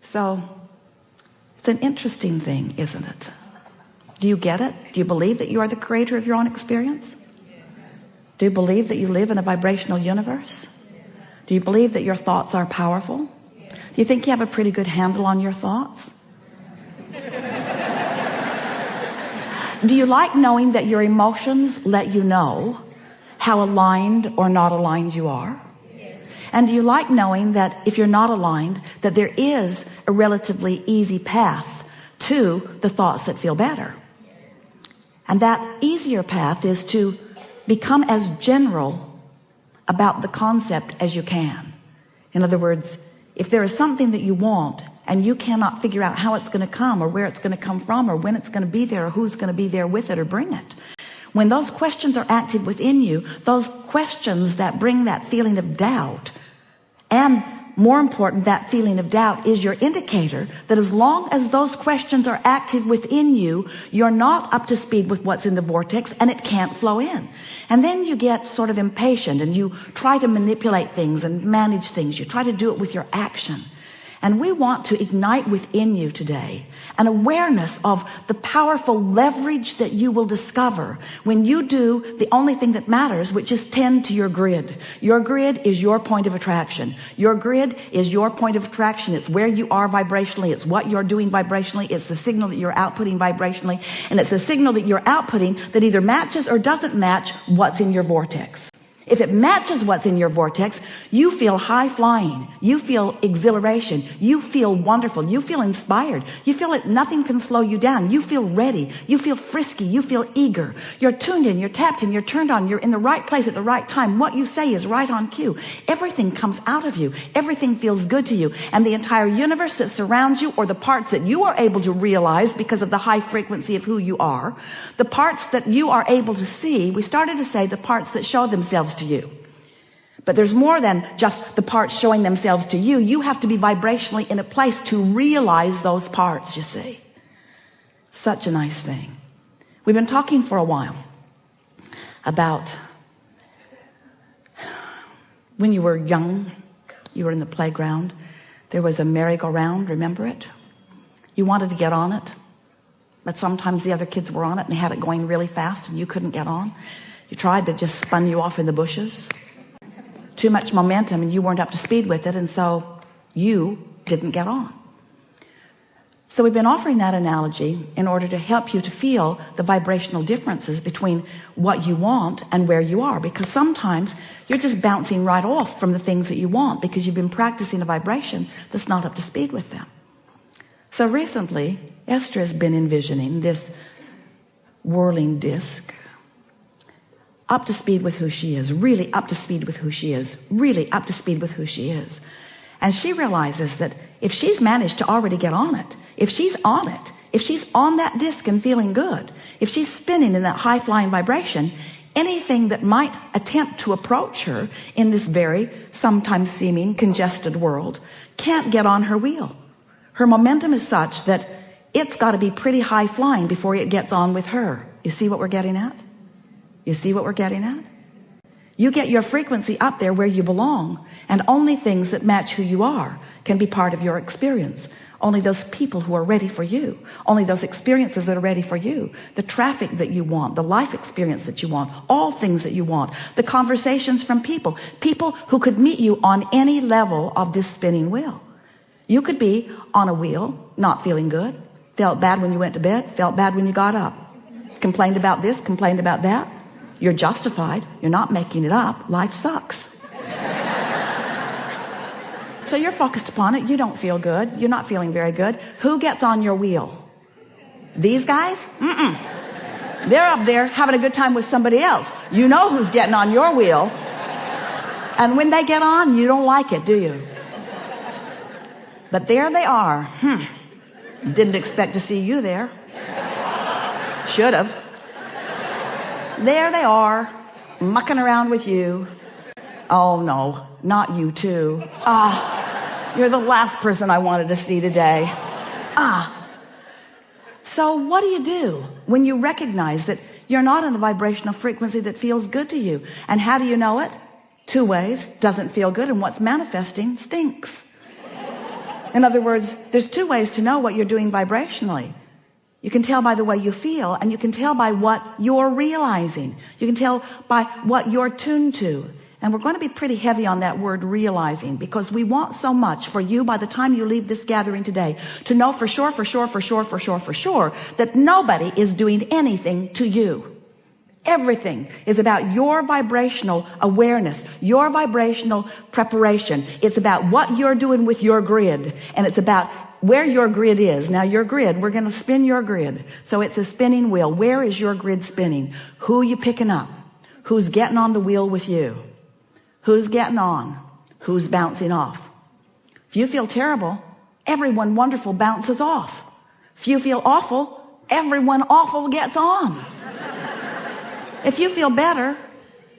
So it's an interesting thing, isn't it? Do you get it? Do you believe that you are the creator of your own experience? Do you believe that you live in a vibrational universe? Do you believe that your thoughts are powerful? Do you think you have a pretty good handle on your thoughts? Do you like knowing that your emotions let you know how aligned or not aligned you are? And do you like knowing that if you're not aligned, that there is a relatively easy path to the thoughts that feel better? And that easier path is to become as general about the concept as you can. In other words, if there is something that you want and you cannot figure out how it's going to come or where it's going to come from or when it's going to be there or who's going to be there with it or bring it, when those questions are active within you, those questions that bring that feeling of doubt, and more important, that feeling of doubt is your indicator that as long as those questions are active within you, you're not up to speed with what's in the vortex and it can't flow in. And then you get sort of impatient and you try to manipulate things and manage things. You try to do it with your action. And we want to ignite within you today an awareness of the powerful leverage that you will discover when you do the only thing that matters, which is tend to your grid. Your grid is your point of attraction. Your grid is your point of attraction. It's where you are vibrationally. It's what you're doing vibrationally. It's the signal that you're outputting vibrationally. And it's a signal that you're outputting that either matches or doesn't match what's in your vortex. If it matches what's in your vortex, you feel high flying. You feel exhilaration. You feel wonderful. You feel inspired. You feel like nothing can slow you down. You feel ready. You feel frisky. You feel eager. You're tuned in. You're tapped in. You're turned on. You're in the right place at the right time. What you say is right on cue. Everything comes out of you. Everything feels good to you. And the entire universe that surrounds you, or the parts that you are able to realize because of the high frequency of who you are, the parts that you are able to see, we started to say the parts that show themselves to you. But there's more than just the parts showing themselves to you. You have to be vibrationally in a place to realize those parts, you see. Such a nice thing. We've been talking for a while about when you were young, you were in the playground, there was a merry-go-round, remember it? You wanted to get on it, but sometimes the other kids were on it and they had it going really fast and you couldn't get on. You tried, but it just spun you off in the bushes. Too much momentum and you weren't up to speed with it, and so you didn't get on. So we've been offering that analogy in order to help you to feel the vibrational differences between what you want and where you are, because sometimes you're just bouncing right off from the things that you want because you've been practicing a vibration that's not up to speed with them. So recently Esther has been envisioning this whirling disc, up to speed with who she is, really up to speed with who she is, really up to speed with who she is. And she realizes that if she's managed to already get on it, if she's on it, if she's on that disc and feeling good, if she's spinning in that high flying vibration, anything that might attempt to approach her in this very sometimes seeming congested world can't get on her wheel. Her momentum is such that it's got to be pretty high flying before it gets on with her. You see what we're getting at? You see what we're getting at? You get your frequency up there where you belong, and only things that match who you are can be part of your experience. Only those people who are ready for you, only those experiences that are ready for you, the traffic that you want, the life experience that you want, all things that you want, the conversations from people who could meet you on any level of this spinning wheel. You could be on a wheel, not feeling good, felt bad when you went to bed, felt bad when you got up, complained about this, complained about that. You're justified. You're not making it up. Life sucks. So you're focused upon it. You don't feel good. You're not feeling very good. Who gets on your wheel? These guys? They're up there having a good time with somebody else. You know who's getting on your wheel. And when they get on, you don't like it, do you? But there they are. Didn't expect to see you there. Should have. There they are, mucking around with you. Oh no, not you too. You're the last person I wanted to see today. So what do when you recognize that you're not in a vibrational frequency that feels good to you? And how do you know it? Two ways. Doesn't feel good, and what's manifesting stinks. In other words, there's two ways to know what you're doing vibrationally. You can tell by the way you feel, and you can tell by what you're realizing. You can tell by what you're tuned to. And we're going to be pretty heavy on that word realizing, because we want so much for you by the time you leave this gathering today to know for sure that nobody is doing anything to you. Everything is about your vibrational awareness, your vibrational preparation. It's about what you're doing with your grid, and it's about where your grid is. Now your grid, we're going to spin your grid. So it's a spinning wheel. Where is your grid spinning? Who are you picking up? Who's getting on the wheel with you? Who's getting on? Who's bouncing off? If you feel terrible, everyone wonderful bounces off. If you feel awful, everyone awful gets on. If you feel better,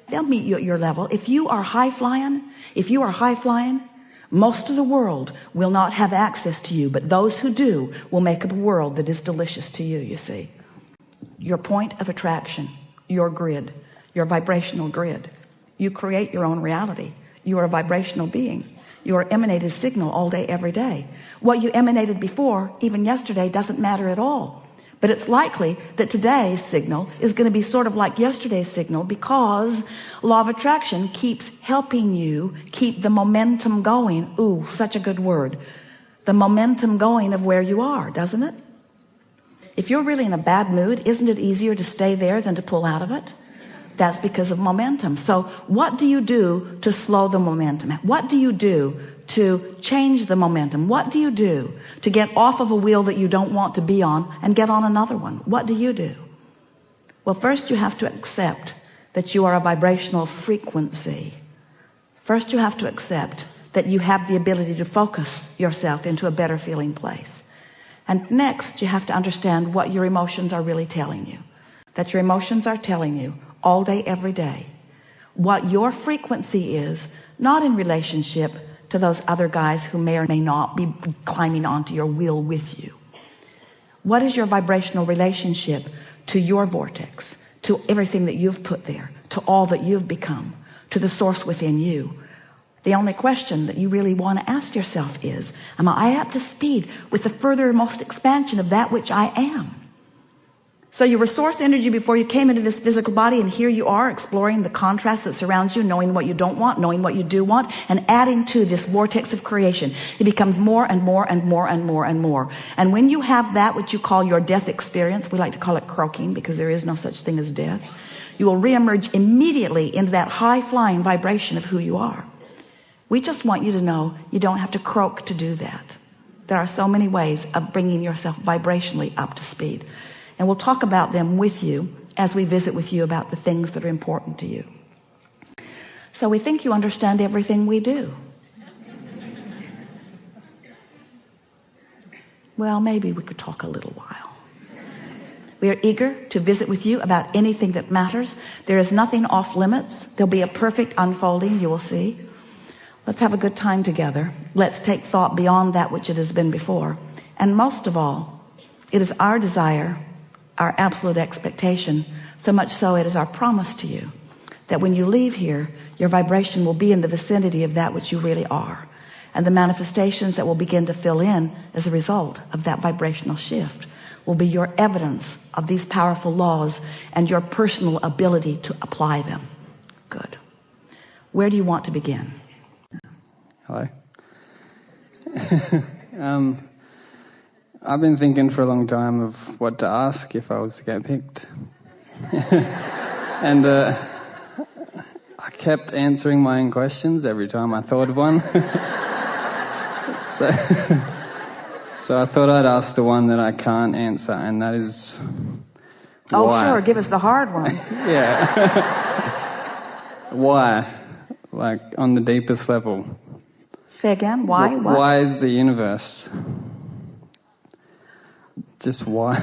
they'll meet you at your level. If you are high flying, most of the world will not have access to you, but those who do will make up a world that is delicious to you, you see. Your point of attraction, your grid, your vibrational grid. You create your own reality. You are a vibrational being. You are emanated signal all day, every day. What you emanated before, even yesterday, doesn't matter at all. But it's likely that today's signal is going to be sort of like yesterday's signal, because law of attraction keeps helping you keep the momentum going. Ooh, such a good word. The momentum going of where you are, doesn't it? If you're really in a bad mood, isn't it easier to stay there than to pull out of it? That's because of momentum. So what do you do to slow the momentum? What do you do to change the momentum? What do you do to get off of a wheel that you don't want to be on and get on another one? What do you do? Well, first you have to accept that you are a vibrational frequency. First you have to accept that you have the ability to focus yourself into a better feeling place. And next you have to understand what your emotions are really telling you. That your emotions are telling you all day, every day, what your frequency is, not in relationship to those other guys who may or may not be climbing onto your wheel with you. What is your vibrational relationship to your vortex, to everything that you've put there, to all that you've become, to the source within you? The only question that you really want to ask yourself is, am I up to speed with the furthermost expansion of that which I am? So you were source energy before you came into this physical body, and here you are exploring the contrast that surrounds you, knowing what you don't want, knowing what you do want, and adding to this vortex of creation. It becomes more and more and more and more and more. And when you have that which you call your death experience, we like to call it croaking because there is no such thing as death, you will reemerge immediately into that high flying vibration of who you are. We just want you to know you don't have to croak to do that. There are so many ways of bringing yourself vibrationally up to speed. And we'll talk about them with you as we visit with you about the things that are important to you. So we think you understand everything we do. Well, maybe we could talk a little while. We are eager to visit with you about anything that matters. There is nothing off limits. There'll be a perfect unfolding, you will see. Let's have a good time together. Let's take thought beyond that which it has been before. And most of all, it is our desire, our absolute expectation, so much so it is our promise to you, that when you leave here, your vibration will be in the vicinity of that which you really are. And the manifestations that will begin to fill in as a result of that vibrational shift will be your evidence of these powerful laws and your personal ability to apply them. Good. Where do you want to begin? Hello. I've been thinking for a long time of what to ask if I was to get picked. And I kept answering my own questions every time I thought of one. So I thought I'd ask the one that I can't answer, and that is why. Oh, sure, give us the hard one. Yeah. Why? Like, on the deepest level. Say again, why? What? Why is the universe? Just why?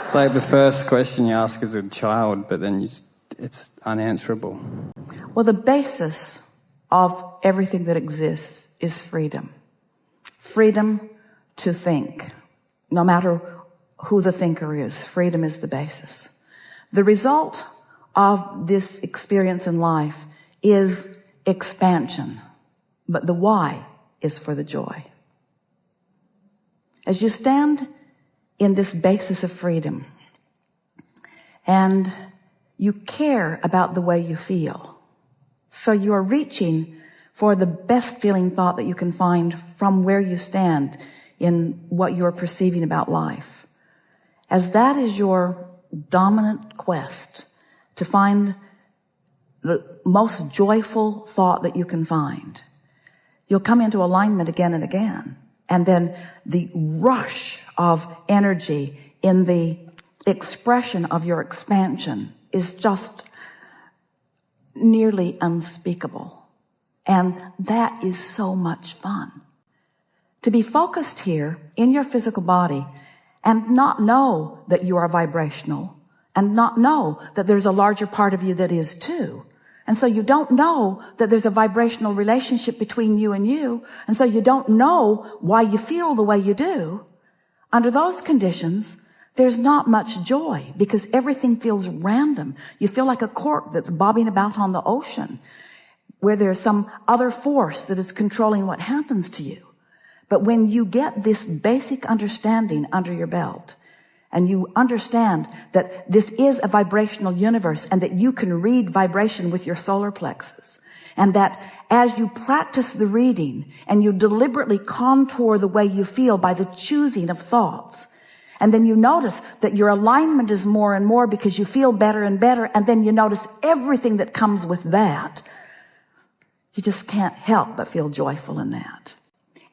It's like the first question you ask as a child, but then it's unanswerable. Well, the basis of everything that exists is freedom. Freedom to think. No matter who the thinker is, freedom is the basis. The result of this experience in life is expansion. But the why is for the joy. As you stand in this basis of freedom and you care about the way you feel, so you are reaching for the best feeling thought that you can find from where you stand in what you're perceiving about life. As that is your dominant quest to find the most joyful thought that you can find, you'll come into alignment again and again. And then the rush of energy in the expression of your expansion is just nearly unspeakable. And that is so much fun. To be focused here in your physical body and not know that you are vibrational and not know that there's a larger part of you that is too. And so you don't know that there's a vibrational relationship between you and you. And so you don't know why you feel the way you do. Under those conditions, there's not much joy because everything feels random. You feel like a cork that's bobbing about on the ocean where there's some other force that is controlling what happens to you. But when you get this basic understanding under your belt, and you understand that this is a vibrational universe and that you can read vibration with your solar plexus, and that as you practice the reading and you deliberately contour the way you feel by the choosing of thoughts, and then you notice that your alignment is more and more because you feel better and better, and then you notice everything that comes with that, you just can't help but feel joyful in that.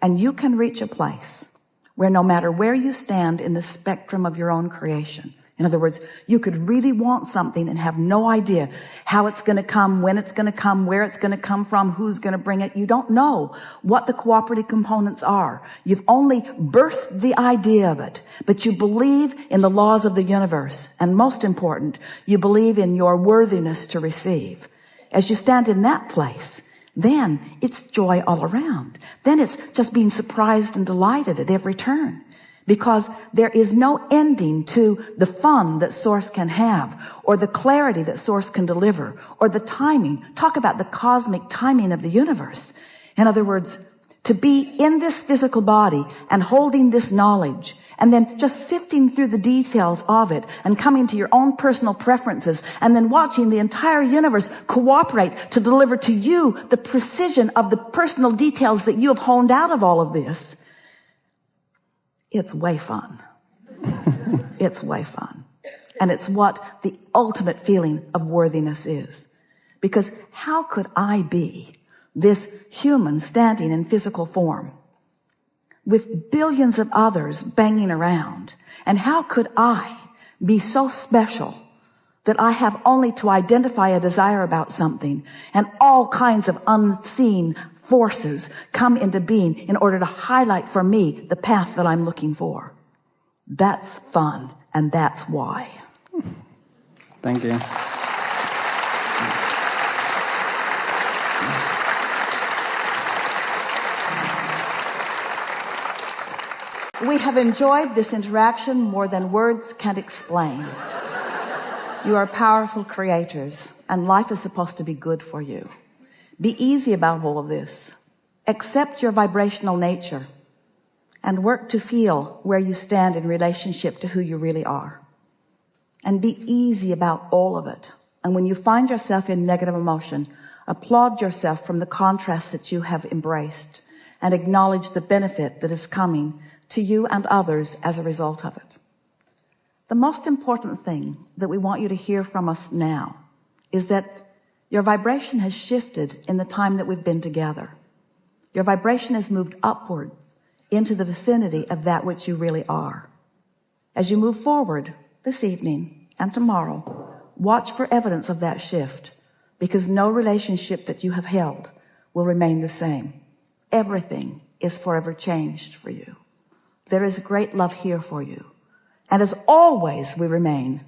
And you can reach a place where no matter where you stand in the spectrum of your own creation, in other words, you could really want something and have no idea how it's going to come, when it's going to come, where it's going to come from, who's going to bring it. You don't know what the cooperative components are. You've only birthed the idea of it, but you believe in the laws of the universe. And most important, you believe in your worthiness to receive. As you stand in that place, then it's joy all around. Then it's just being surprised and delighted at every turn, because there is no ending to the fun that Source can have, or the clarity that Source can deliver, or the timing. Talk about the cosmic timing of the universe. In other words, to be in this physical body and holding this knowledge and then just sifting through the details of it and coming to your own personal preferences and then watching the entire universe cooperate to deliver to you the precision of the personal details that you have honed out of all of this. It's way fun. It's way fun. And it's what the ultimate feeling of worthiness is. Because how could I be this human standing in physical form with billions of others banging around? And how could I be so special that I have only to identify a desire about something and all kinds of unseen forces come into being in order to highlight for me the path that I'm looking for? That's fun, and that's why. Thank you. We have enjoyed this interaction more than words can explain. You are powerful creators, and life is supposed to be good for you. Be easy about all of this. Accept your vibrational nature and work to feel where you stand in relationship to who you really are. And be easy about all of it. And when you find yourself in negative emotion, applaud yourself from the contrast that you have embraced and acknowledge the benefit that is coming to you and others as a result of it. The most important thing that we want you to hear from us now is that your vibration has shifted in the time that we've been together. Your vibration has moved upward into the vicinity of that which you really are. As you move forward this evening and tomorrow, watch for evidence of that shift, because no relationship that you have held will remain the same. Everything is forever changed for you. There is great love here for you. And as always, we remain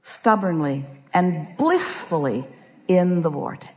stubbornly and blissfully in the vortex.